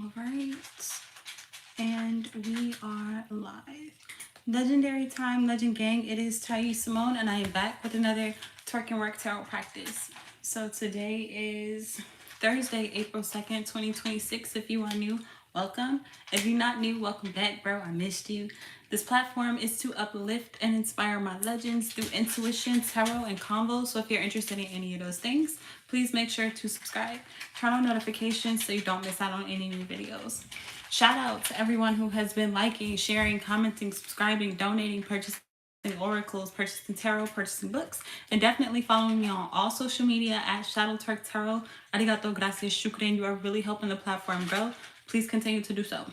All right, and we are live. Legendary time, legend gang. It is Tai Simone, and I am back with another Twerk and Work Tarot practice. So today is Thursday, April 2nd, 2026. If you are new, welcome. If you're not new, welcome back, bro. I missed you. This platform is to uplift and inspire my legends through intuition, tarot, and convo. So if you're interested in any of those things, please make sure to subscribe, turn on notifications so you don't miss out on any new videos. Shout out to everyone who has been liking, sharing, commenting, subscribing, donating, purchasing oracles, purchasing tarot, purchasing books, and definitely following me on all social media at Twerk Tarot. Arigato, gracias, shukran. You are really helping the platform grow. Please continue to do so.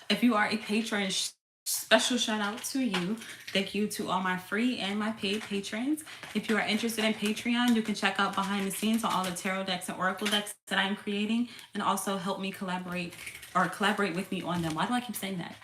If you are a patron, special shout out to you. Thank you to all my free and my paid patrons. If you are interested in Patreon, you can check out behind the scenes on all the tarot decks and oracle decks that I'm creating, and also help me collaborate with me on them. Why do I keep saying that?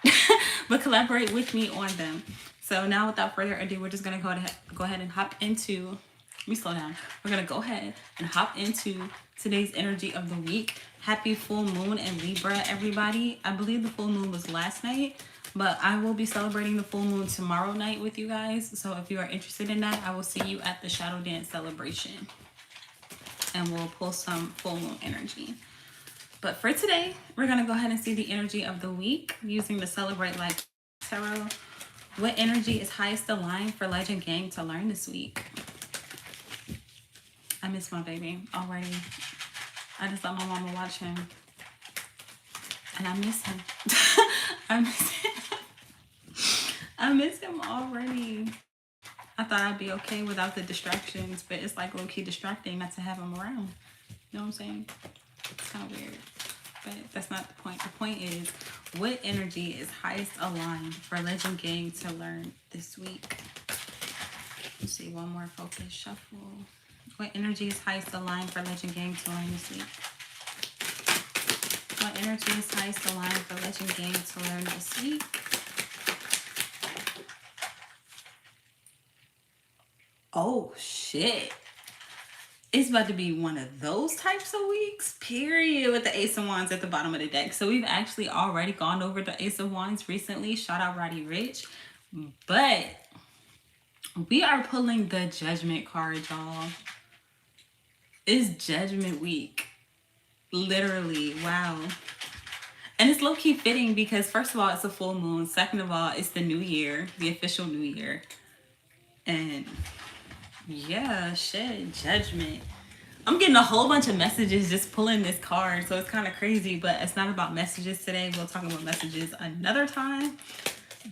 But collaborate with me on them. So now, without further ado, we're just gonna go ahead and hop into. Let me slow down. We're gonna go ahead and hop into today's energy of the week. Happy full moon in Libra, everybody. I believe the full moon was last night, but I will be celebrating the full moon tomorrow night with you guys. So if you are interested in that, I will see you at the Shadow Dance celebration, and we'll pull some full moon energy. But for today, we're gonna go ahead and see the energy of the week using the Celebrate Life Tarot. What energy is highest aligned for Legend Gang to learn this week? I miss my baby already. I just let my mama watch him, and I miss him. I miss him. I miss him already. I thought I'd be okay without the distractions, but it's like low-key distracting not to have him around. You know what I'm saying? It's kind of weird, but that's not the point. The point is, what energy is highest aligned for Legend Gang to learn this week? Let's see, one more focus shuffle. What energy is highest aligned for Legend Gang to learn this week? What energy is highest aligned for Legend Gang to learn this week? Oh, shit. It's about to be one of those types of weeks, period, with the Ace of Wands at the bottom of the deck. So we've actually already gone over the Ace of Wands recently. Shout out Roddy Rich. But we are pulling the Judgment card, y'all. It's Judgment week. Literally, wow. And it's low-key fitting because, first of all, it's a full moon. Second of all, it's the new year, the official new year. And yeah, shit, Judgment. I'm getting a whole bunch of messages just pulling this card, so it's kind of crazy, but it's not about messages today. We'll talk about messages another time.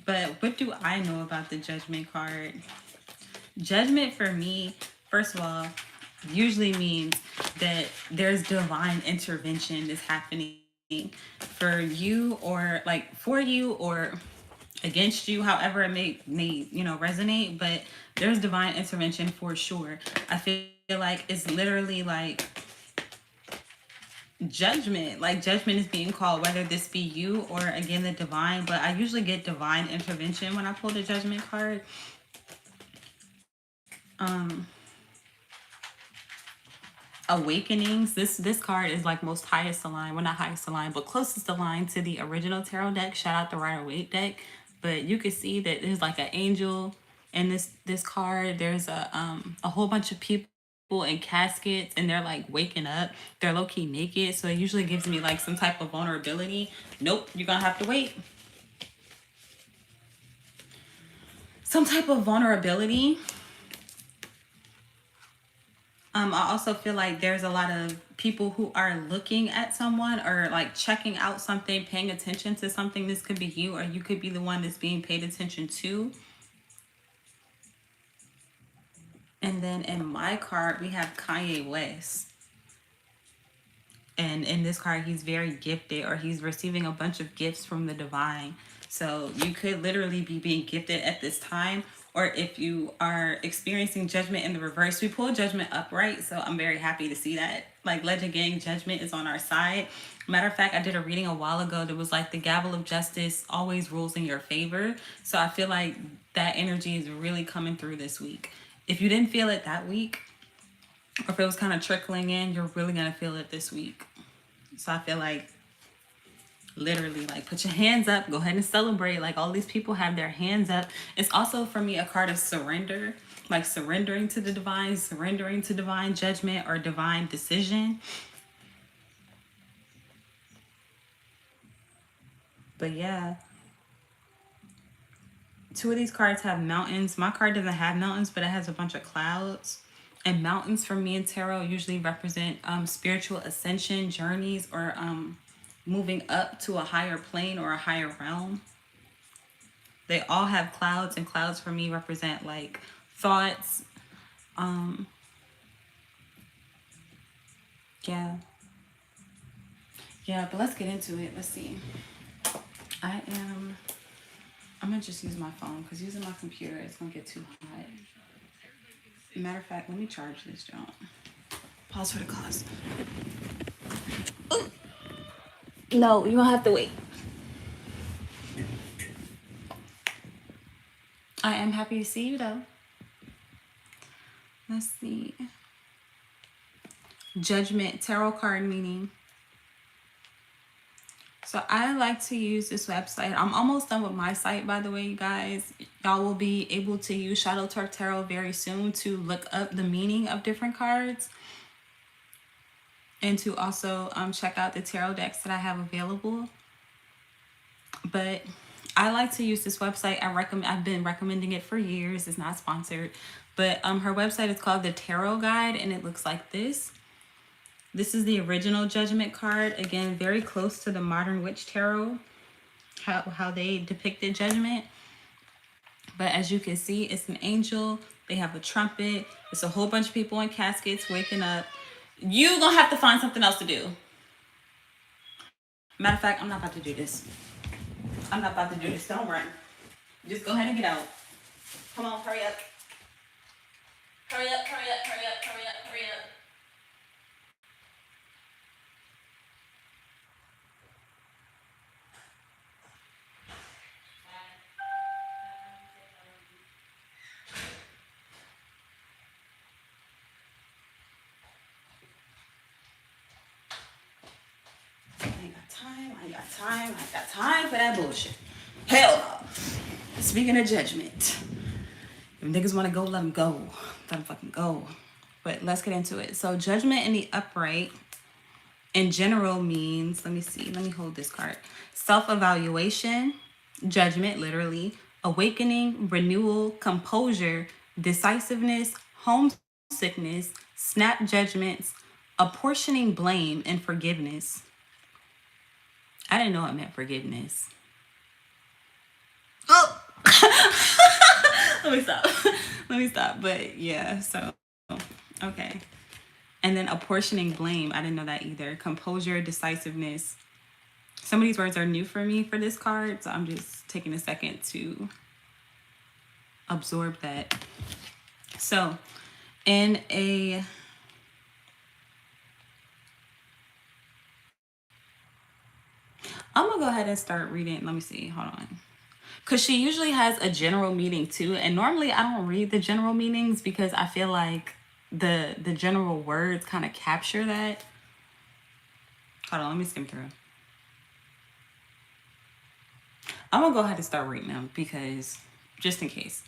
But what do I know about the Judgment card? Judgment for me, first of all, usually means that there's divine intervention that's happening for you, or like for you or against you, however it may resonate, but there's divine intervention for sure. I feel like it's literally like judgment. Like judgment is being called, whether this be you or again the divine, but I usually get divine intervention when I pull the Judgment card. Awakenings. This card is like most highest aligned, well, not highest aligned, but closest aligned to the original tarot deck. Shout out the Rider-Waite deck. But you can see that there's like an angel in this card. There's a whole bunch of people in caskets, and they're like waking up. They're low-key naked, so it usually gives me like some type of vulnerability. Nope, you're gonna have to wait. Some type of vulnerability. I also feel like there's a lot of people who are looking at someone or like checking out something, paying attention to something. This could be you, or you could be the one that's being paid attention to. And then in my card, we have Kanye West. And in this card, he's very gifted, or he's receiving a bunch of gifts from the divine. So you could literally be being gifted at this time. Or if you are experiencing Judgment in the reverse, we pull Judgment upright. So I'm very happy to see that. Like Legend Gang, Judgment is on our side. Matter of fact, I did a reading a while ago that was like the gavel of justice always rules in your favor. So I feel like that energy is really coming through this week. If you didn't feel it that week, or if it was kind of trickling in, you're really going to feel it this week. So I feel like literally, like, put your hands up, go ahead and celebrate. Like, all these people have their hands up. It's also for me a card of surrender, like surrendering to the divine, surrendering to divine judgment or divine decision. But yeah, two of these cards have mountains. My card doesn't have mountains, but it has a bunch of clouds. And mountains for me in tarot usually represent spiritual ascension, journeys, or moving up to a higher plane or a higher realm. They all have clouds, and clouds for me represent like thoughts. Um, yeah, yeah. But let's get into it. Let's see. I am. I'm gonna just use my phone because using my computer is gonna get too hot. Matter of fact, let me charge this junk. Pause for the cause. Ooh. No, you don't have to wait. I am happy to see you though. Let's see. Judgment tarot card meaning. So I like to use this website. I'm almost done with my site, by the way, you guys. Y'all will be able to use Shadow Twerk Tarot very soon to look up the meaning of different cards and to also check out the tarot decks that I have available. But I like to use this website. I've been recommending it for years. It's not sponsored, but her website is called the Tarot Guide, and it looks like this. This is the original Judgment card. Again, very close to the Modern Witch Tarot, how they depicted Judgment. But as you can see, it's an angel. They have a trumpet. It's a whole bunch of people in caskets waking up. You gonna have to find something else to do. Matter of fact, I'm not about to do this. I'm not about to do this. Don't run. Just go ahead and get out. Come on, hurry up. Hurry up, hurry up, hurry up, hurry up, hurry up. I ain't got time for that bullshit. Hell no. Speaking of judgment, if niggas want to go, let them go. Let them fucking go. But let's get into it. So judgment in the upright in general means, let me hold this card. Self-evaluation, judgment, literally, awakening, renewal, composure, decisiveness, homesickness, snap judgments, apportioning blame, and forgiveness. I didn't know it meant forgiveness. Oh! Let me stop. But yeah, so, okay. And then apportioning blame. I didn't know that either. Composure, decisiveness. Some of these words are new for me for this card, so I'm just taking a second to absorb that. So, in a... I'm going to go ahead and start reading. Let me see. Hold on. Because she usually has a general meaning too. And normally I don't read the general meanings because I feel like the general words kind of capture that. Hold on. Let me skim through. I'm going to go ahead and start reading them because just in case.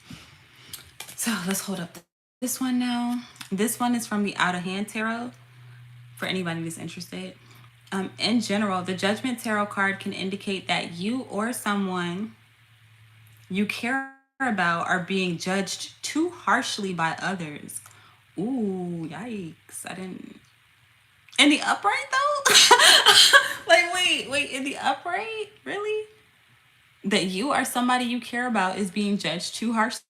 So let's hold up this one now. This one is from the Out of Hand Tarot for anybody that's interested. In general, the Judgment Tarot card can indicate that you or someone you care about are being judged too harshly by others. Ooh, yikes. I didn't... In the upright, though? Like, wait, in the upright? Really? That you or somebody you care about is being judged too harshly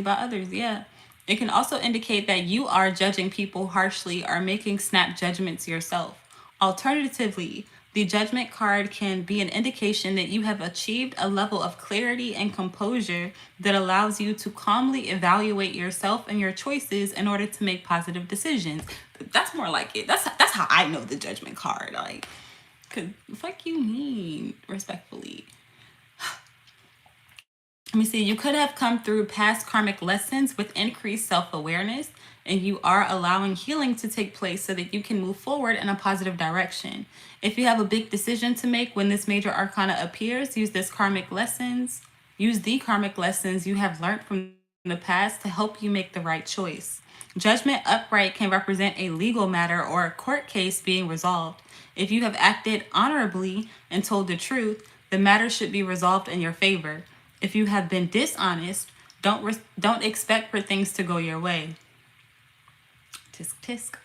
by others, yeah. It can also indicate that you are judging people harshly or making snap judgments yourself. Alternatively, the Judgment card can be an indication that you have achieved a level of clarity and composure that allows you to calmly evaluate yourself and your choices in order to make positive decisions. That's more like it. That's how I know the Judgment card. Like, cause fuck you mean, respectfully. Let me see. You could have come through past karmic lessons with increased self-awareness. and you are allowing healing to take place so that you can move forward in a positive direction. If you have a big decision to make when this major arcana appears, use the karmic lessons you have learned from the past to help you make the right choice. Judgment upright can represent a legal matter or a court case being resolved. If you have acted honorably and told the truth, the matter should be resolved in your favor. If you have been dishonest, don't expect for things to go your way. Tisk tisk.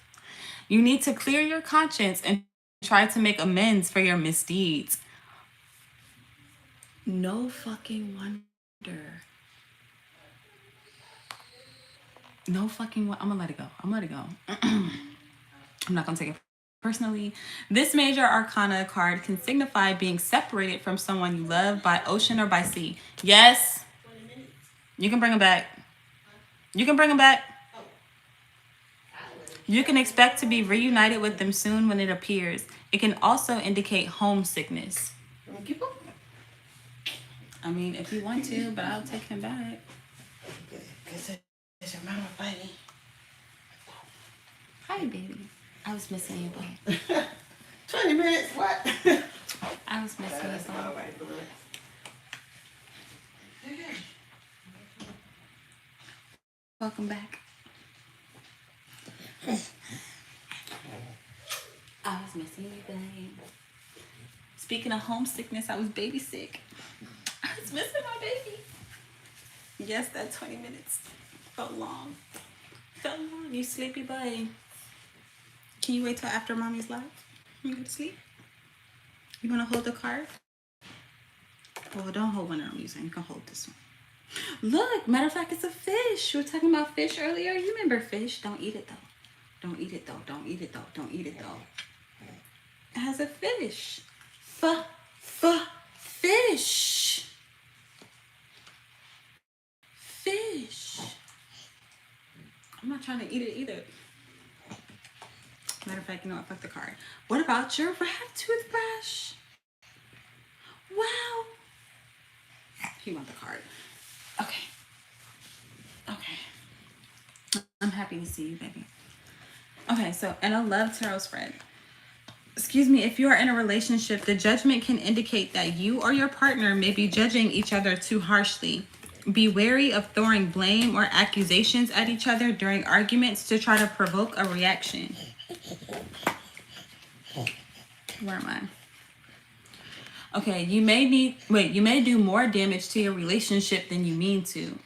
You need to clear your conscience and try to make amends for your misdeeds. No fucking wonder. I'm gonna let it go. I'm not gonna take it personally. This major arcana card can signify being separated from someone you love by ocean or by sea. Yes. You can bring them back. You can expect to be reunited with them soon when it appears. It can also indicate homesickness. I mean, if you want to, but I'll take him back. Is your mama fighting? Hi, baby. I was missing you, boy. 20 minutes, what? I was missing you, boy. Welcome back. I was missing you, babe. Speaking of homesickness, I was baby sick. I was missing my baby. Yes, that 20 minutes felt long. You sleepy, boy. Can you wait till after mommy's live? You go to sleep? You want to hold the card? Well, don't hold one of them using. You can hold this one. Look, matter of fact, it's a fish. You were talking about fish earlier. You remember fish? Don't eat it, though. Don't eat it, though. Don't eat it, though. Don't eat it, though. It has a fish. Fish. Fish. I'm not trying to eat it either. Matter of fact, you know what? Fuck the card. What about your rat toothbrush? Wow. You want the card. Okay. I'm happy to see you, baby. Okay, so, and a love tarot spread. Excuse me, if you are in a relationship, the judgment can indicate that you or your partner may be judging each other too harshly. Be wary of throwing blame or accusations at each other during arguments to try to provoke a reaction. Where am I? Okay, you may do more damage to your relationship than you mean to.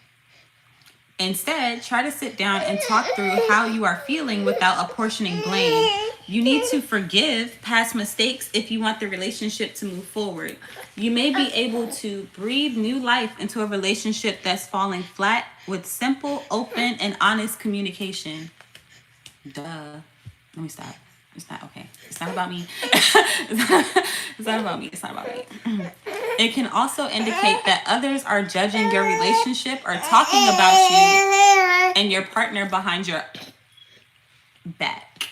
Instead, try to sit down and talk through how you are feeling without apportioning blame. You need to forgive past mistakes if you want the relationship to move forward. You may be able to breathe new life into a relationship that's falling flat with simple, open, and honest communication. Duh. Let me stop. It's not okay. It's not about me. It's not about me. It can also indicate that others are judging your relationship or talking about you and your partner behind your back.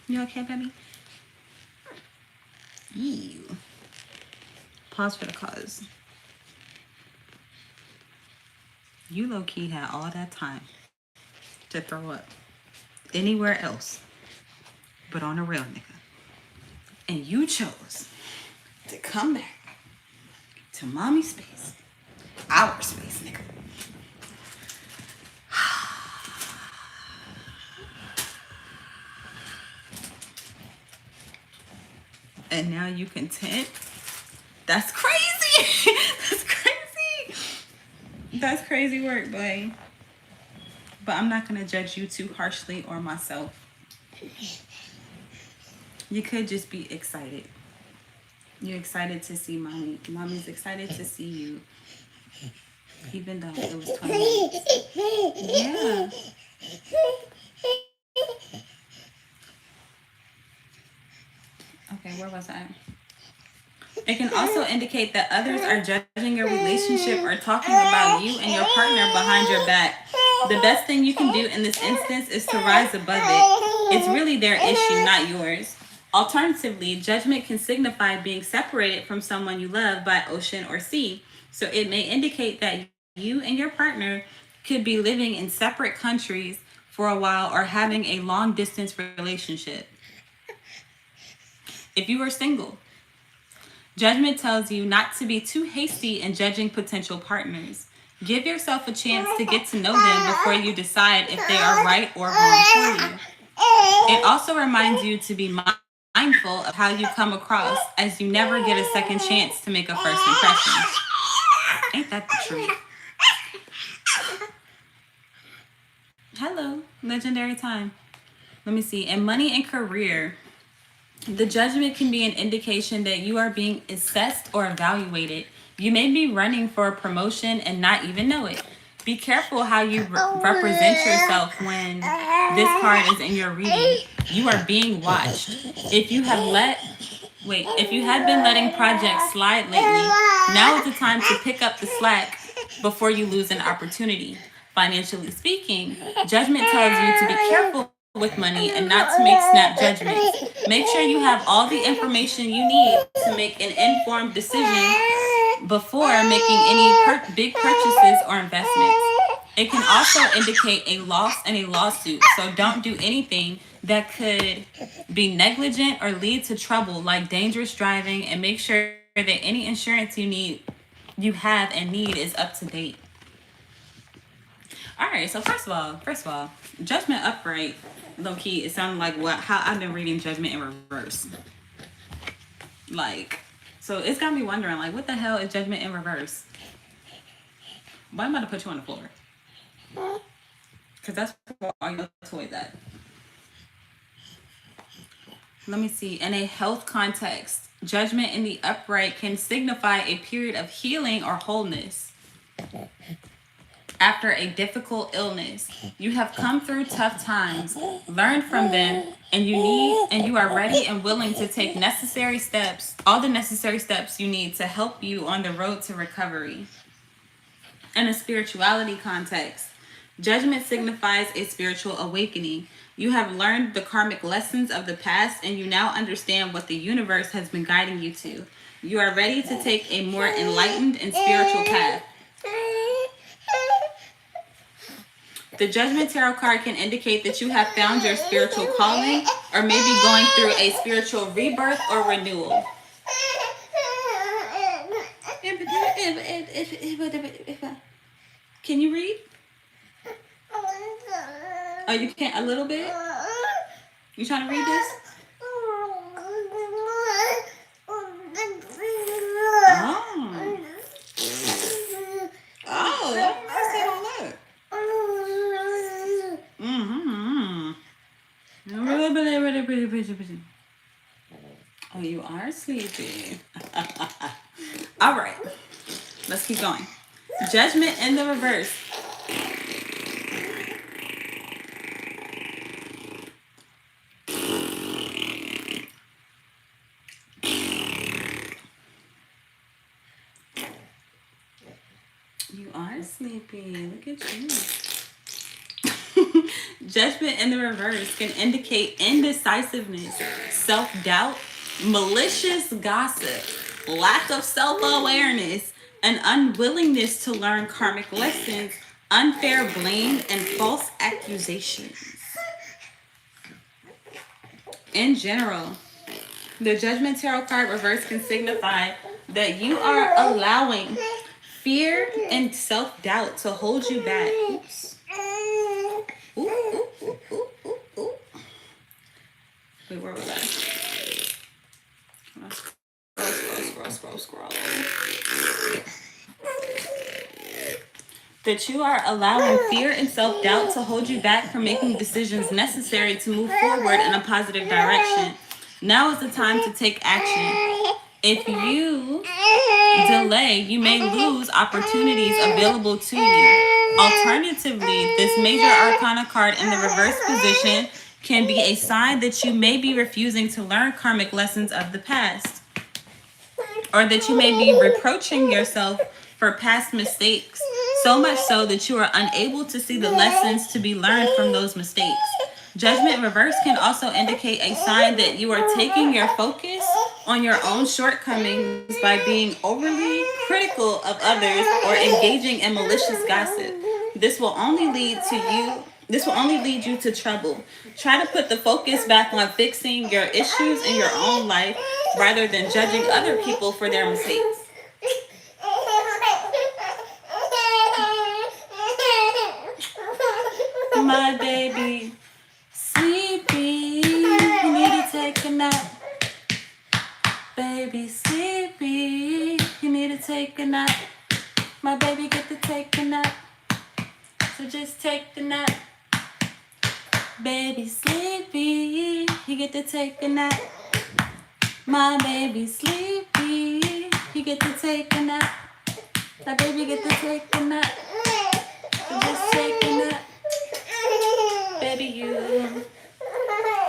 You okay, baby? Ew. Pause for the cause. You low-key had all that time to throw up anywhere else but on a real nigga. And you chose to come back to mommy's space, our space, nigga. And now you content? That's crazy. That's crazy work, boy. But I'm not going to judge you too harshly or myself. You could just be excited. You're excited to see mommy. Mommy's excited to see you. Even though it was 20 minutes. Yeah. Okay, where was I? It can also indicate that others are judging your relationship or talking about you and your partner behind your back. The best thing you can do in this instance is to rise above it. It's really their issue, not yours. Alternatively, judgment can signify being separated from someone you love by ocean or sea. So it may indicate that you and your partner could be living in separate countries for a while or having a long distance relationship. If you are single, Judgment tells you not to be too hasty in judging potential partners. Give yourself a chance to get to know them before you decide if they are right or wrong for you. It also reminds you to be mindful of how you come across, as you never get a second chance to make a first impression. Ain't that the truth? Hello, legendary time. Let me see. In money and career, the judgment can be an indication that you are being assessed or evaluated. You may be running for a promotion and not even know it. Be careful how you represent yourself when this card is in your reading. You are being watched. If you had been letting projects slide lately, now is the time to pick up the slack before you lose an opportunity. Financially speaking, Judgment tells you to be careful with money and not to make snap judgments. Make sure you have all the information you need to make an informed decision before making any big purchases or investments. It can also indicate a loss and a lawsuit, so don't do anything that could be negligent or lead to trouble, like dangerous driving, and make sure that any insurance you have and need is up to date. All right, so first of all, Judgment upright, low key, it sounded like how I've been reading Judgment in reverse. Like, so it's got me wondering, like, what the hell is Judgment in reverse? Why am I about to put you on the floor? Because that's where all your toys at. Let me see. In a health context, Judgment in the upright can signify a period of healing or wholeness. After a difficult illness, you have come through tough times, learned from them, and you are ready and willing to take all the necessary steps you need to help you on the road to recovery. In a spirituality context, Judgment signifies a spiritual awakening. You have learned the karmic lessons of the past, and you now understand what the universe has been guiding you to. You are ready to take a more enlightened and spiritual path. The Judgment Tarot card can indicate that you have found your spiritual calling or maybe going through a spiritual rebirth or renewal. Can you read? Oh, you can't a little bit? You trying to read this? Oh, you are sleepy. All right. Let's keep going. Judgment in the reverse. You are sleepy. Look at you. Judgment in the reverse can indicate indecisiveness, self-doubt, malicious gossip, lack of self-awareness, an unwillingness to learn karmic lessons, unfair blame, and false accusations. In general, the Judgment Tarot card reverse can signify that you are allowing fear and self-doubt to hold you back. Oops. Ooh, ooh, ooh, ooh, ooh, ooh. Wait, where was I? Scroll. That you are allowing fear and self-doubt to hold you back from making decisions necessary to move forward in a positive direction. Now is the time to take action. If you delay, you may lose opportunities available to you. Alternatively, this major arcana card in the reverse position can be a sign that you may be refusing to learn karmic lessons of the past, or that you may be reproaching yourself for past mistakes, so much so that you are unable to see the lessons to be learned from those mistakes. Judgment reverse can also indicate a sign that you are taking your focus on your own shortcomings by being overly critical of others or engaging in malicious gossip. This will only lead to you this will only lead you to trouble. Try to put the focus back on fixing your issues in your own life rather than judging other people for their mistakes. My baby, sleepy, you need to take a nap. Baby, sleepy, you need to take a nap. My baby, get to take a nap. So just take a nap. Baby, sleepy, you get to take a nap. My baby, sleepy, you get to take a nap. My baby, get to take a nap. So just take a nap. Baby,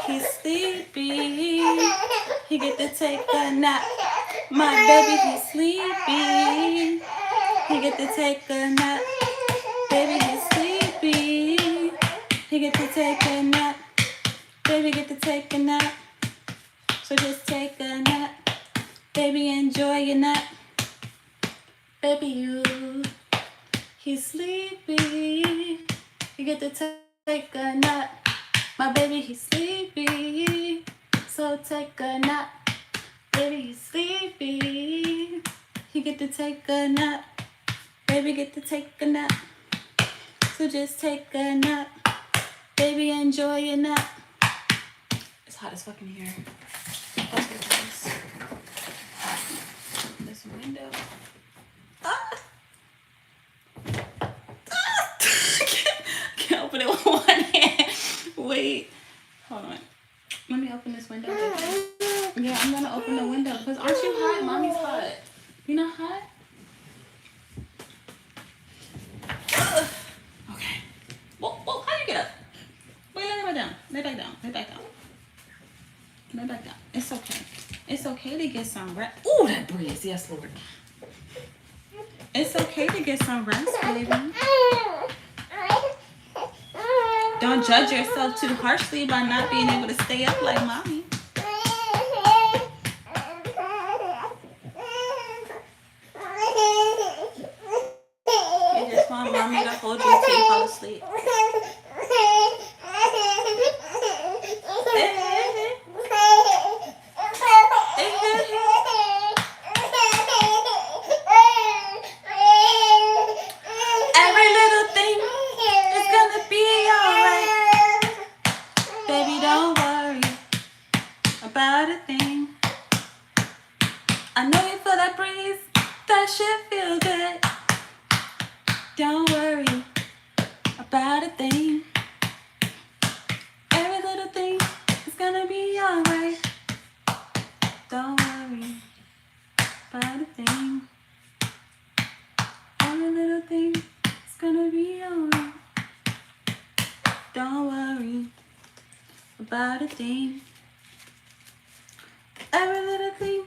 he's sleepy. He get to take a nap. My baby, he's sleepy. He get to take a nap. Baby, he's sleepy. He get to take a nap. Baby, get to take a nap. So just take a nap. Baby, enjoy your nap. Baby, he's sleepy. You get to take a nap. My baby, he's sleepy. So take a nap. Baby, he's sleepy. He get to take a nap. Baby, get to take a nap. So just take a nap. Baby, enjoy your nap. It's hot as fucking here. This window. Ah! I can't open it with one hand. Wait. Hold on. Let me open this window. Yeah, I'm gonna open the window. Because aren't you hot? Mommy's hot. You not hot? Okay. Well, how you get up? Wait, lay back down. Lay back down. Lay back down. Lay back down. It's okay. It's okay to get some rest. Ooh, that breeze. Yes, Lord. It's okay to get some rest, baby. Don't judge yourself too harshly by not being able to stay up like mommy. You just want mommy to hold you till you fall asleep. Every little thing is gonna be alright. Baby, don't worry about a thing. I know you feel that breeze. That shit feel good. Don't worry about a thing. Every little thing is gonna be alright. Don't worry about a thing. Every little thing is gonna be alright. Don't worry about a thing. Every little thing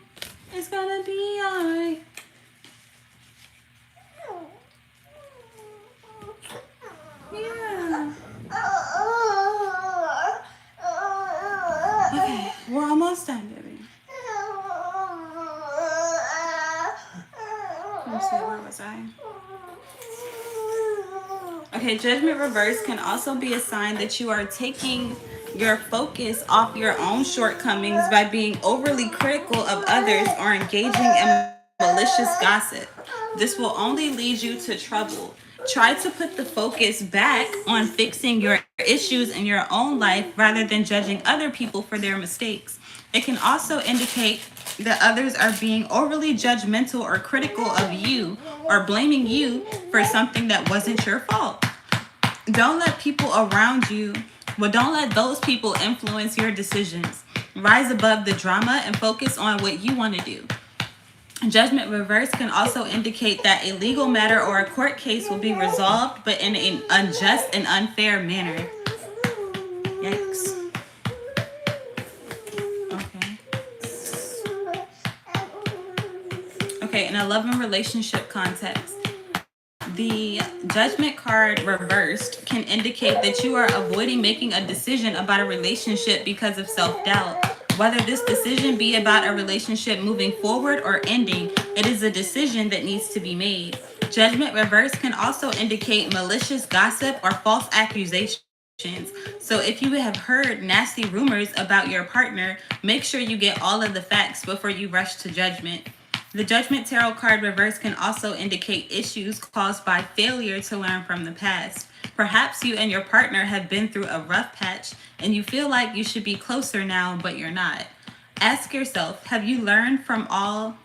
is gonna be alright. Yeah. Okay, we're almost done, baby. Let's see, where was I? Okay, judgment reverse can also be a sign that you are taking your focus off your own shortcomings by being overly critical of others or engaging in malicious gossip. This will only lead you to trouble. Try to put the focus back on fixing your issues in your own life rather than judging other people for their mistakes. It can also indicate that others are being overly judgmental or critical of you or blaming you for something that wasn't your fault. Don't let those people influence your decisions. Rise above the drama and focus on what you want to do. Judgment reverse can also indicate that a legal matter or a court case will be resolved, but in an unjust and unfair manner. Yikes. Okay, in a love and relationship context, the judgment card reversed can indicate that you are avoiding making a decision about a relationship because of self-doubt. Whether this decision be about a relationship moving forward or ending, it is a decision that needs to be made. Judgment reverse can also indicate malicious gossip or false accusations. So if you have heard nasty rumors about your partner, make sure you get all of the facts before you rush to judgment. The Judgment Tarot card reverse can also indicate issues caused by failure to learn from the past. Perhaps you and your partner have been through a rough patch and you feel like you should be closer now, but you're not. Ask yourself, have you learned all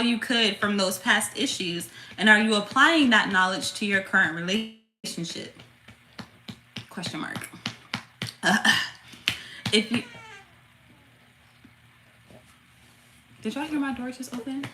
you could from those past issues, and are you applying that knowledge to your current relationship? Question mark. If you Did y'all hear my door just open?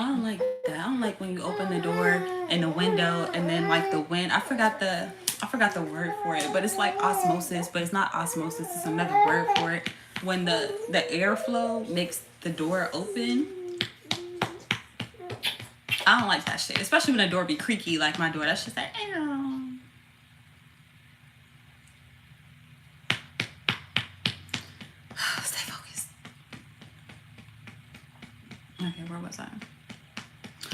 I don't like that. I don't like when you open the door and the window and then like the wind. I forgot the word for it, but it's like osmosis, but it's not osmosis, it's another word for it. When the airflow makes the door open. I don't like that shit. Especially when the door be creaky like my door. That's just like, ew. Stay focused. Okay, where was I?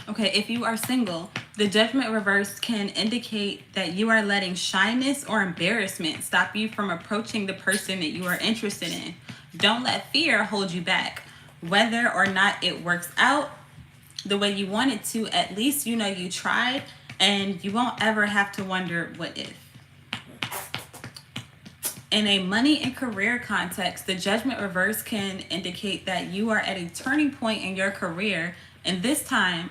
Okay, if you are single, the Judgment reverse can indicate that you are letting shyness or embarrassment stop you from approaching the person that you are interested in. Don't let fear hold you back. Whether or not it works out the way you want it to, at least you know you tried, and you won't ever have to wonder what if. In a money and career context, the Judgment reverse can indicate that you are at a turning point in your career, and this time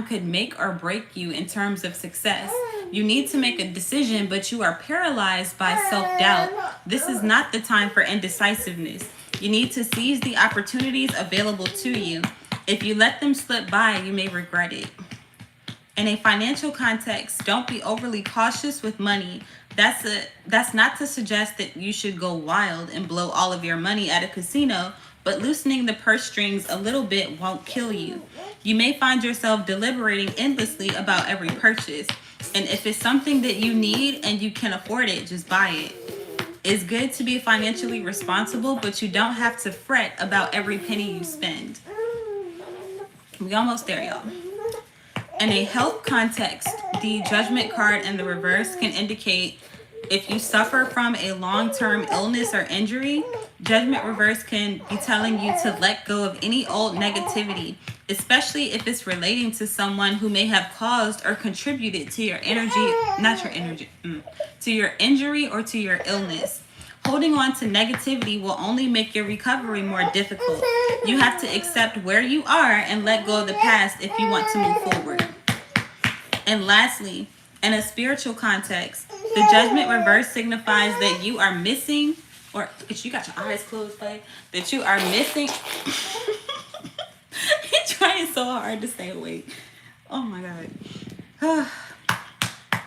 could make or break you in terms of success. You need to make a decision, but you are paralyzed by self-doubt. This is not the time for indecisiveness. You need to seize the opportunities available to you. If you let them slip by, you may regret it. In a financial context, don't be overly cautious with money. That's not to suggest that you should go wild and blow all of your money at a casino, but loosening the purse strings a little bit won't kill you. You may find yourself deliberating endlessly about every purchase. And if it's something that you need and you can afford it, just buy it. It's good to be financially responsible, but you don't have to fret about every penny you spend. We almost there, y'all. In a health context, the Judgment card in the reverse can indicate if you suffer from a long-term illness or injury. Judgment reverse can be telling you to let go of any old negativity, especially if it's relating to someone who may have caused or contributed to your to your injury or to your illness. Holding on to negativity will only make your recovery more difficult. You have to accept where you are and let go of the past if you want to move forward. And lastly, in a spiritual context, the Judgment reverse signifies that you are missing, or you got your eyes closed, babe, that you are missing. He's trying so hard to stay awake. Oh my God.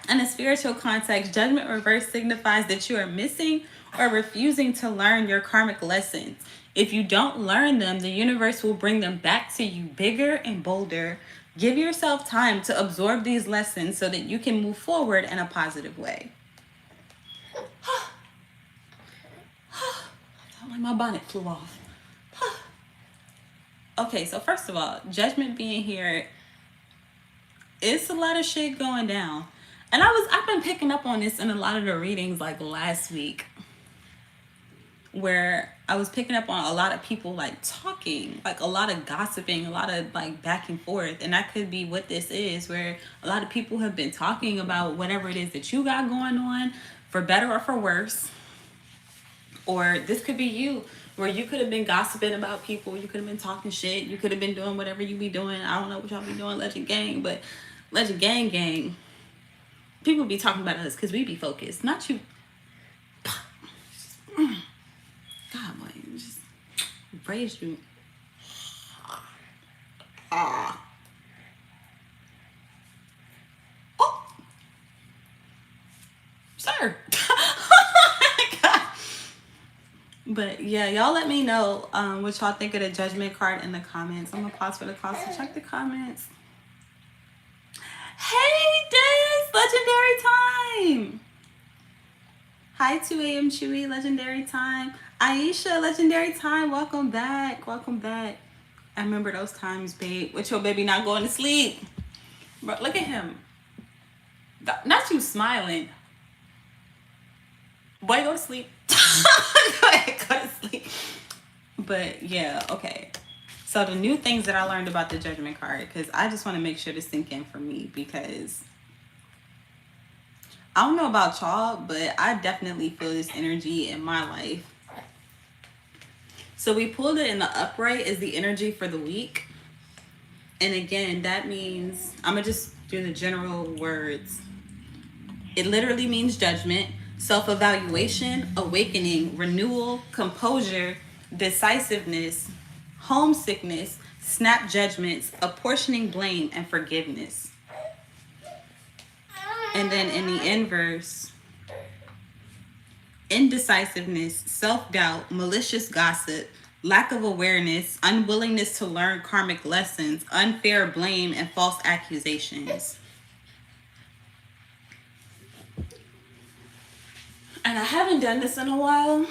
In a spiritual context, Judgment reverse signifies that you are missing or refusing to learn your karmic lessons. If you don't learn them, the universe will bring them back to you bigger and bolder. Give yourself time to absorb these lessons so that you can move forward in a positive way. I felt like my bonnet flew off. Okay, so first of all, Judgment being here, it's a lot of shit going down. And I've been picking up on this in a lot of the readings like last week, where I was picking up on a lot of people like talking, like a lot of gossiping, a lot of like back and forth. And that could be what this is, where a lot of people have been talking about whatever it is that you got going on, for better or for worse. Or this could be you, where you could have been gossiping about people, you could have been talking shit, you could have been doing whatever you be doing. I don't know what y'all be doing, Legend Gang, but Legend Gang, people be talking about us because we be focused, not you. God, boy, just raise you. Oh, sir. Oh my God. But yeah, y'all let me know what y'all think of the Judgment card in the comments. I'm gonna pause for the call to check the comments. Hey, Des, legendary time. Hi, 2 a.m. Chewy, legendary time. Aisha, legendary time. Welcome back. Welcome back. I remember those times, babe. With your baby not going to sleep. Bro, look at him. Not you smiling. Boy, go to sleep. Go ahead, go to sleep. But yeah, okay. So the new things that I learned about the Judgment card, because I just want to make sure to sink in for me, because I don't know about y'all, but I definitely feel this energy in my life. So we pulled it in the upright as the energy for the week. And again, that means, I'm going to just do the general words. It literally means judgment, self-evaluation, awakening, renewal, composure, decisiveness, homesickness, snap judgments, apportioning blame, and forgiveness. And then in the inverse, indecisiveness, self-doubt, malicious gossip, lack of awareness, unwillingness to learn karmic lessons, unfair blame, and false accusations. And I haven't done this in a while.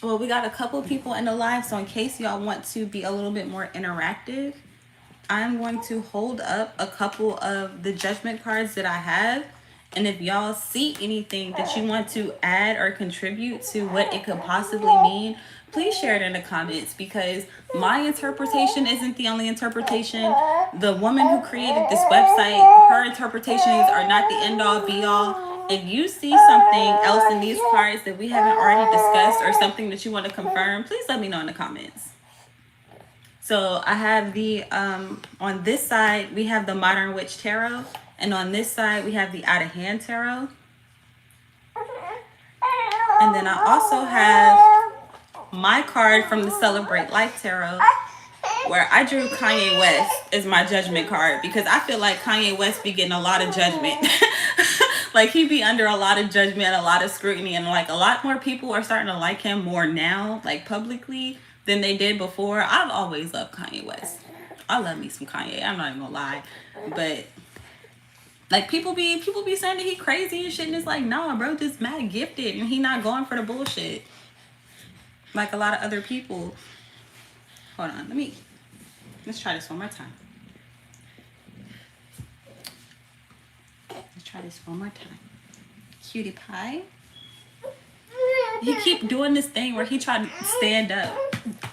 Well, we got a couple people in the live, so in case y'all want to be a little bit more interactive, I'm going to hold up a couple of the judgment cards that I have. And if y'all see anything that you want to add or contribute to what it could possibly mean, please share it in the comments, because my interpretation isn't the only interpretation. The woman who created this website, her interpretations are not the end all be all. If you see something else in these cards that we haven't already discussed, or something that you want to confirm, please let me know in the comments. So I have the, on this side, we have the Modern Witch Tarot. And on this side, we have the Out of Hand Tarot. And then I also have my card from the Celebrate Life Tarot, where I drew Kanye West as my judgment card, because I feel like Kanye West be getting a lot of judgment. Like, he be under a lot of judgment, a lot of scrutiny, and like a lot more people are starting to like him more now, like publicly, than they did before. I've always loved Kanye West. I love me some Kanye. I'm not even gonna lie. But like, people be saying that he crazy and shit, and it's like, nah, bro, just mad gifted, and he not going for the bullshit like a lot of other people. Hold on, let's try this one more time. Let's try this one more time. Cutie pie. He keep doing this thing where he tried to stand up,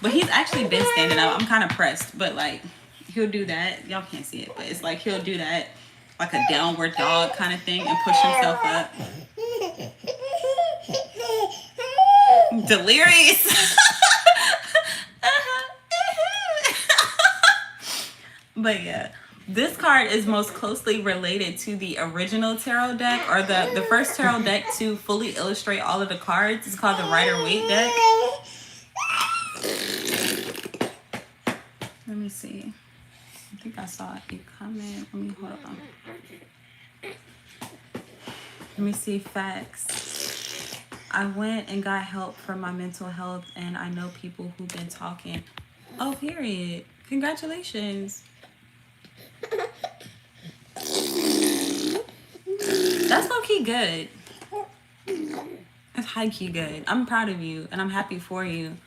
but he's actually been standing up. I'm kind of pressed, but like, he'll do that. Y'all can't see it, but it's like he'll do that, like a downward dog kind of thing, and push himself up. Delirious. But yeah, this card is most closely related to the original tarot deck, or the first tarot deck to fully illustrate all of the cards. It's called the Rider-Waite deck. Let me see. I think I saw it coming. Let me hold on. Let me see. Facts. I went and got help for my mental health, and I know people who've been talking. Oh, period. Congratulations. That's low-key good. That's high-key good. I'm proud of you, and I'm happy for you.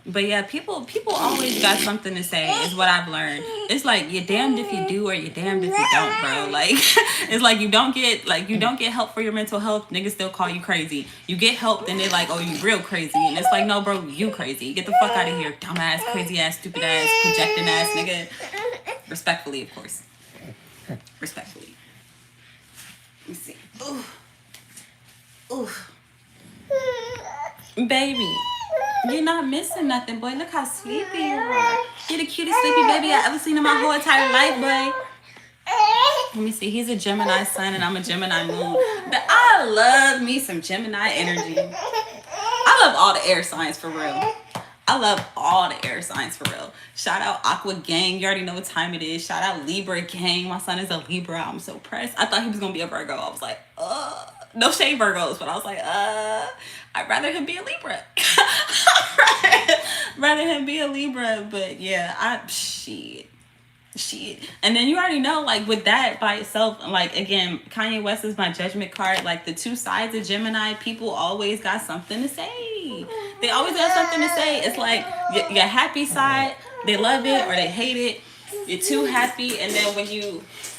But yeah, people always got something to say, is what I've learned. It's like, you're damned if you do, or you're damned if you don't, bro. Like, it's like, you don't get help for your mental health, niggas still call you crazy. You get help, then they're like, oh, you real crazy. And it's like, no, bro, you crazy. Get the fuck out of here, dumbass, crazy ass, stupid ass, projecting ass nigga. Respectfully, of course. Respectfully. Let me see. Ooh. Baby, you're not missing nothing, boy. Look how sleepy you are. You're the cutest sleepy baby I ever seen in my whole entire life, boy. Let me see. He's a Gemini sun, and I'm a Gemini moon. But I love me some Gemini energy. I love all the air signs, for real. I love all the air signs, for real. Shout out Aqua Gang. You already know what time it is. Shout out Libra Gang. My son is a Libra. I'm so pressed. I thought he was going to be a Virgo. I was like, no shade Virgos, but I was like, I'd rather him be a Libra. rather him be a Libra. But yeah, shit. Shit. And then you already know, like, with that by itself, like, again, Kanye West is my judgment card. Like, the two sides of Gemini, people always got something to say. They always got something to say. It's like your happy side, they love it or they hate it. You're too happy. And then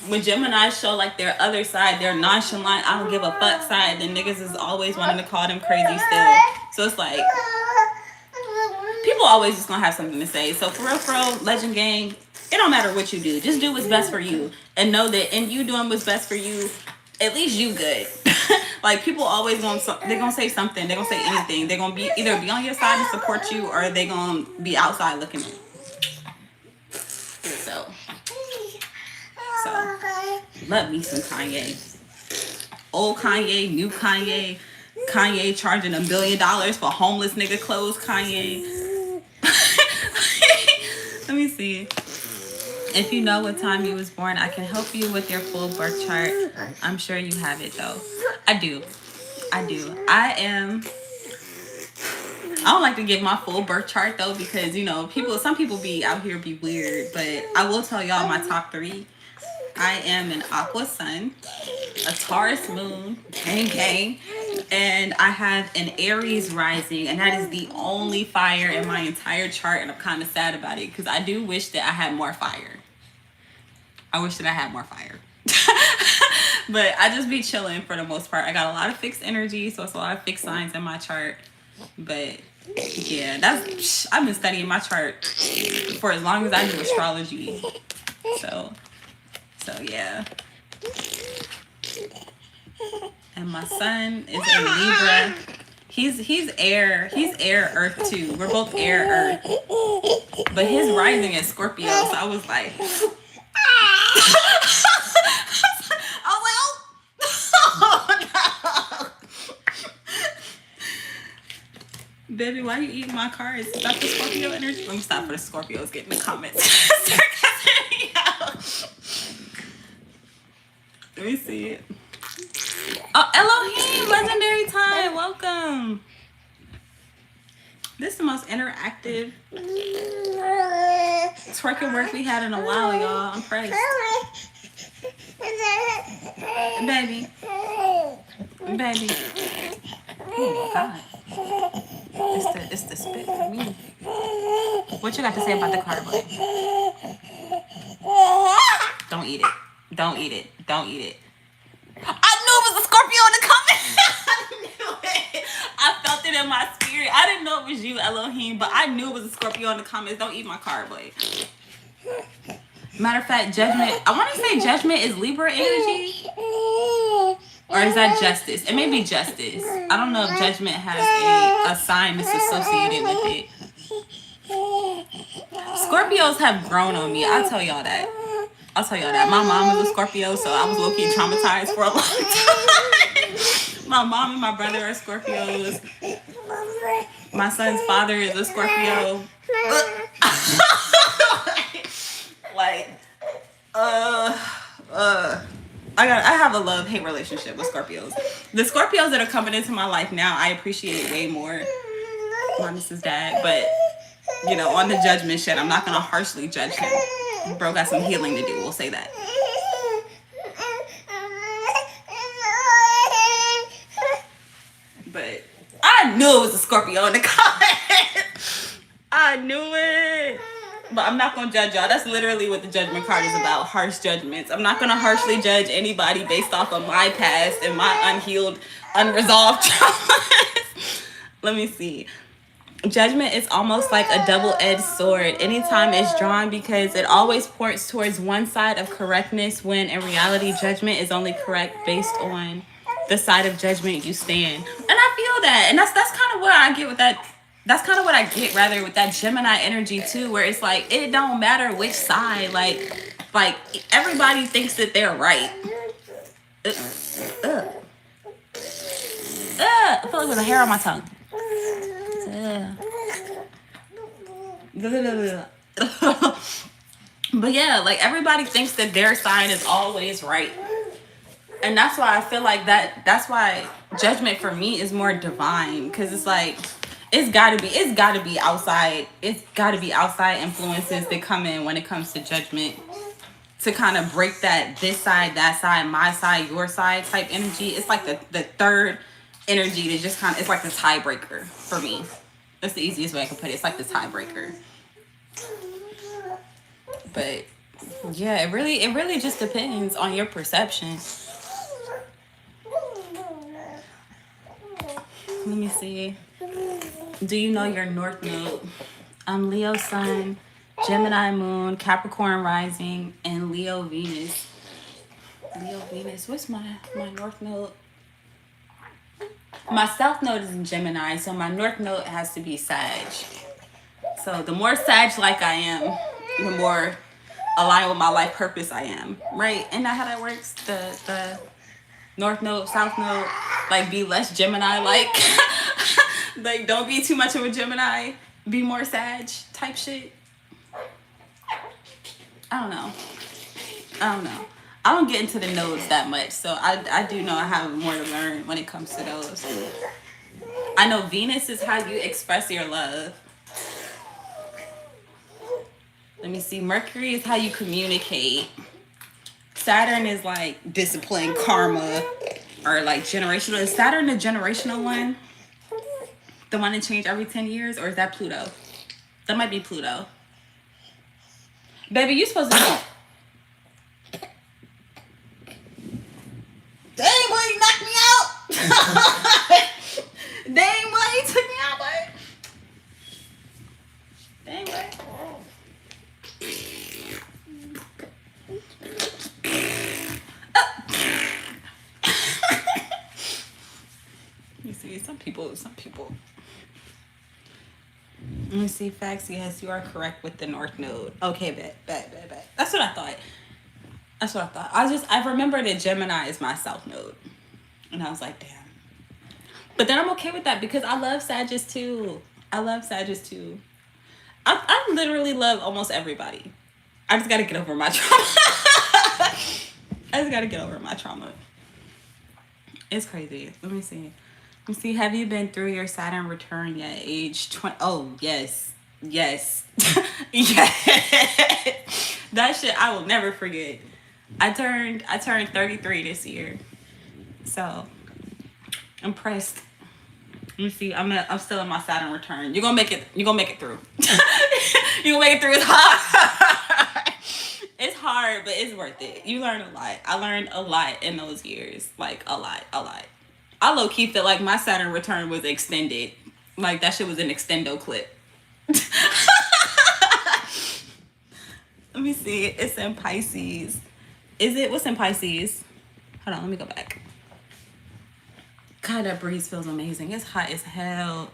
when Gemini show, like, their other side, their nonchalant, I don't give a fuck side, then niggas is always wanting to call them crazy still. So it's like, people always just gonna have something to say. So for real, Legend Gang, it don't matter what you do. Just do what's best for you. And know that in you doing what's best for you, at least you good. Like, people always they're gonna say something. They're gonna say anything. They're gonna be either be on your side and support you, or they gonna be outside looking at you. So love me some Kanye. Old Kanye, new Kanye. Kanye charging $1 billion for homeless nigga clothes. Kanye. Let me see. If you know what time you was born, I can help you with your full birth chart. I'm sure you have it though. I do. I don't like to give my full birth chart though, because you know, some people be out here be weird, but I will tell y'all my top 3. I am an Aqua Sun, a Taurus Moon, gang, and I have an Aries rising, and that is the only fire in my entire chart, and I'm kind of sad about it because I do wish that I had more fire. But I just be chilling for the most part. I got a lot of fixed energy, so it's a lot of fixed signs in my chart. But yeah, I've been studying my chart for as long as I do astrology. So yeah. And my son is in Libra. He's air. He's air earth too. We're both air earth. But his rising is Scorpio, so I was like oh no. Baby, why you eating my cards? Stop the Scorpio energy. Let me stop for the Scorpios getting the comments. Let me see it. Oh, Elohim, legendary time. Welcome. This is the most interactive twerking work we had in a while, y'all. I'm praised. Baby. Oh, God. It's the spit for me. What you got to say about the card, boy? Don't eat it. I knew it was a Scorpio in the comments. I knew it. I felt it in my spirit. I didn't know it was you, Elohim, but I knew it was a Scorpio in the comments. Don't eat my card, boy. Matter of fact, Judgment. I want to say Judgment is Libra energy. Or is that Justice? It may be Justice. I don't know if Judgment has a sign that's associated with it. Scorpios have grown on me. I'll tell y'all that. My mom was a Scorpio, so I was low-key traumatized for a long time. My mom and my brother are Scorpios. My son's father is a Scorpio. I have a love-hate relationship with Scorpios. The Scorpios that are coming into my life now, I appreciate way more. My Mrs. Dad, but you know, on the judgment shit, I'm not gonna harshly judge him. Bro got some healing to do, we'll say that. But I knew it was a Scorpio in the comments. I knew it. But I'm not gonna judge y'all. That's literally what the judgment card is about, harsh judgments. I'm not gonna harshly judge anybody based off of my past and my unhealed, unresolved traumas. Let me see. Judgment is almost like a double-edged sword anytime it's drawn, because it always points towards one side of correctness, when in reality judgment is only correct based on the side of judgment you stand. And I feel that, and that's kind of what I get with that. That's kind of what I get rather with that Gemini energy too, where it's like it don't matter which side, like everybody thinks that they're right. I feel like there's a hair on my tongue. But yeah, like everybody thinks that their side is always right. And that's why I feel like that's why judgment for me is more divine, because it's like it's gotta be outside influences that come in when it comes to judgment. to kind of break that this side, that side, my side, your side type energy. It's like the third energy to just kind of, it's like the tiebreaker for me. That's the easiest way I can put it. It's like the tiebreaker. But yeah, it really just depends on your perception. Let me see. Do you know your North Node? I'm Leo Sun, Gemini Moon, Capricorn Rising, and Leo Venus. Leo Venus. What's my North Node? My South Node is in Gemini, so my North Node has to be Sag. So the more Sag like I am, the more aligned with my life purpose I am. Right? Isn't that how that works? The North Node, South Node, like be less Gemini like. Like don't be too much of a Gemini. Be more Sag type shit. I don't know. I don't get into the nodes that much, so I do know I have more to learn when it comes to those. I know Venus is how you express your love. Let me see. Mercury is how you communicate. Saturn is like discipline, karma, or like generational. Is Saturn the generational one? The one that changed every 10 years? Or is that Pluto? That might be Pluto. Baby, you supposed to be... Dang, boy, you knocked me out! Dang, boy, you took me out, boy. Dang, boy. You see, some people. Let me see, facts. Yes, you are correct with the North Node. Okay, bet. That's what I thought. I remember that Gemini is my South Node. And I was like, damn. But then I'm okay with that because I love Sagittarius too. I literally love almost everybody. I just gotta get over my trauma. It's crazy. Let me see. Have you been through your Saturn return yet? Age 20. Oh, yes. Yes. That shit I will never forget. I turned 33 this year. So, I'm pressed. Let me see. I'm still in my Saturn return. You're gonna make it through. You're gonna make it through. It's hard. It's hard, but it's worth it. You learn a lot. I learned a lot in those years. Like, a lot. I low-key feel like my Saturn return was extended. Like, that shit was an extendo clip. Let me see. It's in Pisces. Is it? What's in Pisces? Hold on, let me go back. God, that breeze feels amazing. It's hot as hell.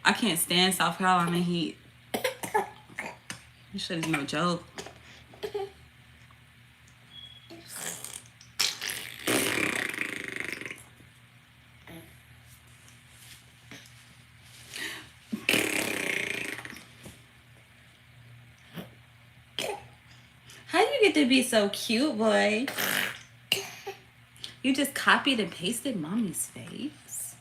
I can't stand South Carolina heat. This shit is no joke. How you get to be so cute, boy? You just copied and pasted mommy's face.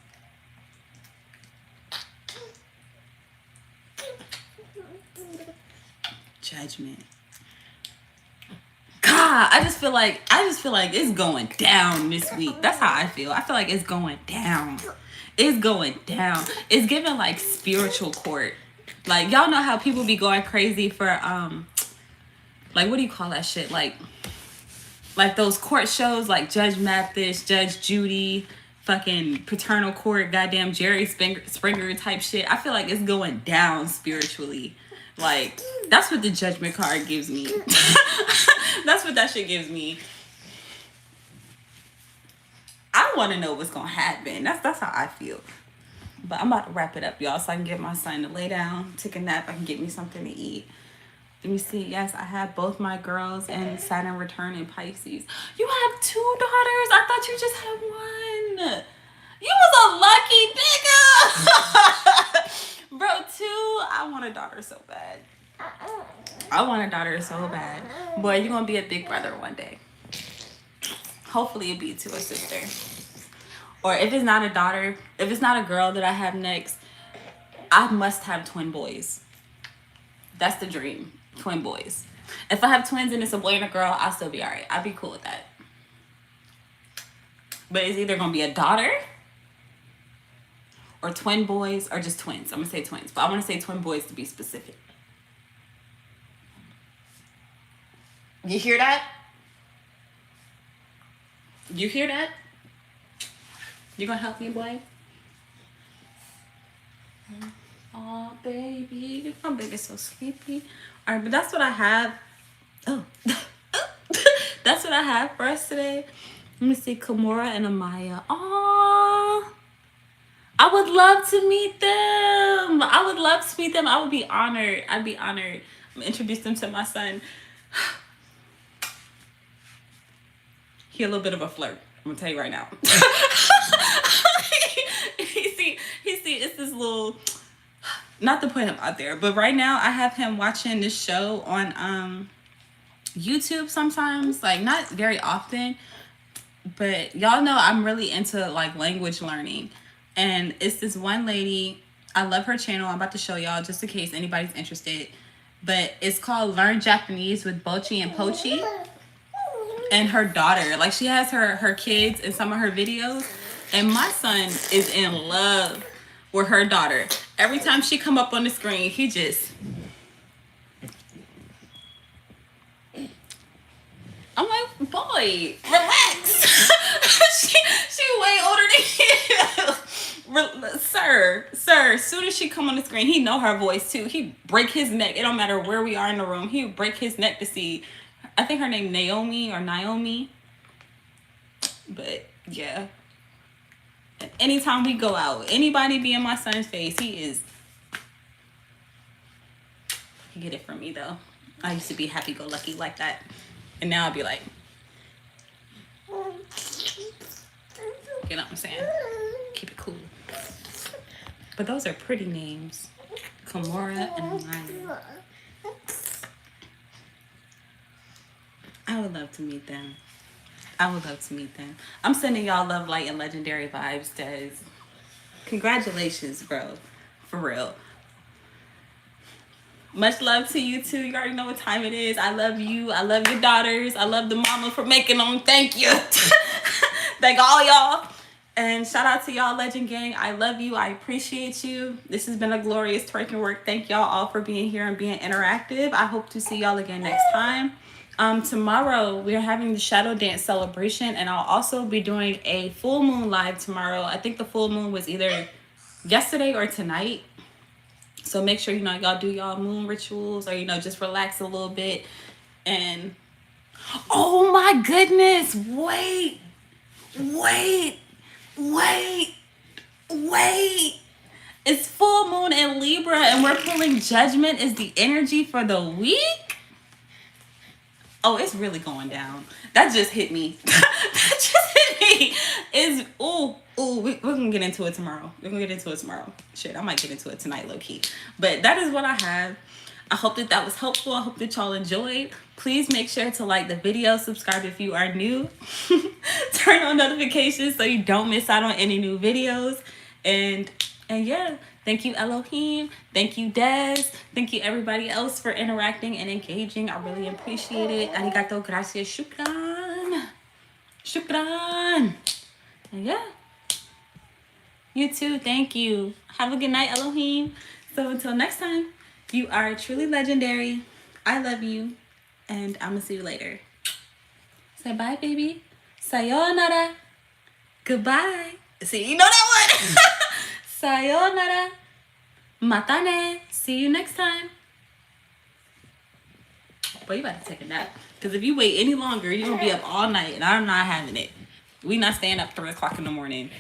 Judgment. God, I just feel like it's going down this week. That's how I feel. I feel like it's going down. It's going down. It's giving like spiritual court. Like, y'all know how people be going crazy for like, what do you call that shit? Like those court shows like Judge Mathis, Judge Judy, fucking Paternal Court, goddamn Jerry Springer type shit. I feel like it's going down spiritually. Like, that's what the Judgment card gives me. That's what that shit gives me. I want to know what's going to happen. That's how I feel. But I'm about to wrap it up, y'all, so I can get my son to lay down, take a nap. I can get me something to eat. Let me see. Yes, I have both my girls and Saturn return in Pisces. You have 2 daughters? I thought you just had 1. You was a lucky nigga. Bro, 2. I want a daughter so bad. Boy, you're going to be a big brother one day. Hopefully it'll be to a sister. Or if it's not a daughter, if it's not a girl that I have next, I must have twin boys. That's the dream. twin boys. If I have twins and it's a boy and a girl, I'll still be alright. I'd be cool with that. But it's either gonna be a daughter or twin boys or just twins. I'm gonna say twins, but I want to say twin boys to be specific. You hear that? You hear that? You gonna help me, boy? Oh, baby. My baby's so sleepy. All right, but that's what I have. Oh. That's what I have for us today. Let me see, Kimura and Amaya. Oh, I would love to meet them. I would love to meet them. I would be honored. I'd be honored. I'm gonna introduce them to my son. He a little bit of a flirt. I'm gonna tell you right now. He see, it's this little, not to put him out there, but right now I have him watching this show on YouTube sometimes, like not very often, but y'all know I'm really into like language learning. And it's this one lady, I love her channel. I'm about to show y'all just in case anybody's interested. But it's called Learn Japanese with Bochi and Pochi. And her daughter, like she has her kids in some of her videos. And my son is in love with her daughter. Every time she come up on the screen, he just... I'm like, boy, relax. she way older than you. Sir, as soon as she come on the screen, he know her voice too. He break his neck. It don't matter where we are in the room. He would break his neck to see, I think her name Naomi. But yeah. Anytime we go out, anybody be in my son's face, he get it from me though. I used to be happy-go-lucky like that. And now I'll be like, you know what I'm saying? Keep it cool. But those are pretty names. Kimura and Amaya. I would love to meet them. I'm sending y'all love, light, and legendary vibes, Des. Congratulations, bro. For real. Much love to you too. You already know what time it is. I love you. I love your daughters. I love the mama for making them. Thank you. Thank all y'all. And shout out to y'all, Legend Gang. I love you. I appreciate you. This has been a glorious twerking work. Thank y'all all for being here and being interactive. I hope to see y'all again next time. Tomorrow we are having the shadow dance celebration, and I'll also be doing a full moon live tomorrow. I think the full moon was either yesterday or tonight. So make sure, y'all do y'all moon rituals or, just relax a little bit. And, oh my goodness, wait. It's full moon in Libra and we're pulling Judgment as the energy for the week. Oh, it's really going down. That just hit me. We're gonna get into it tomorrow. Shit, I might get into it tonight, low key. But that is what I have. I hope that was helpful. I hope that y'all enjoyed. Please make sure to like the video, subscribe if you are new. Turn on notifications so you don't miss out on any new videos. And yeah, thank you, Elohim. Thank you, Des. Thank you, everybody else, for interacting and engaging. I really appreciate it. Arigato, gracias, shukran. And yeah. You too. Thank you. Have a good night, Elohim. So until next time, you are truly legendary. I love you. And I'm going to see you later. Say bye, baby. Sayonara. Goodbye. See, you know that one. Sayonara. Matane. See you next time. Boy, you about to take a nap. Because if you wait any longer, you're going to be up all night. And I'm not having it. We not staying up 3 o'clock in the morning.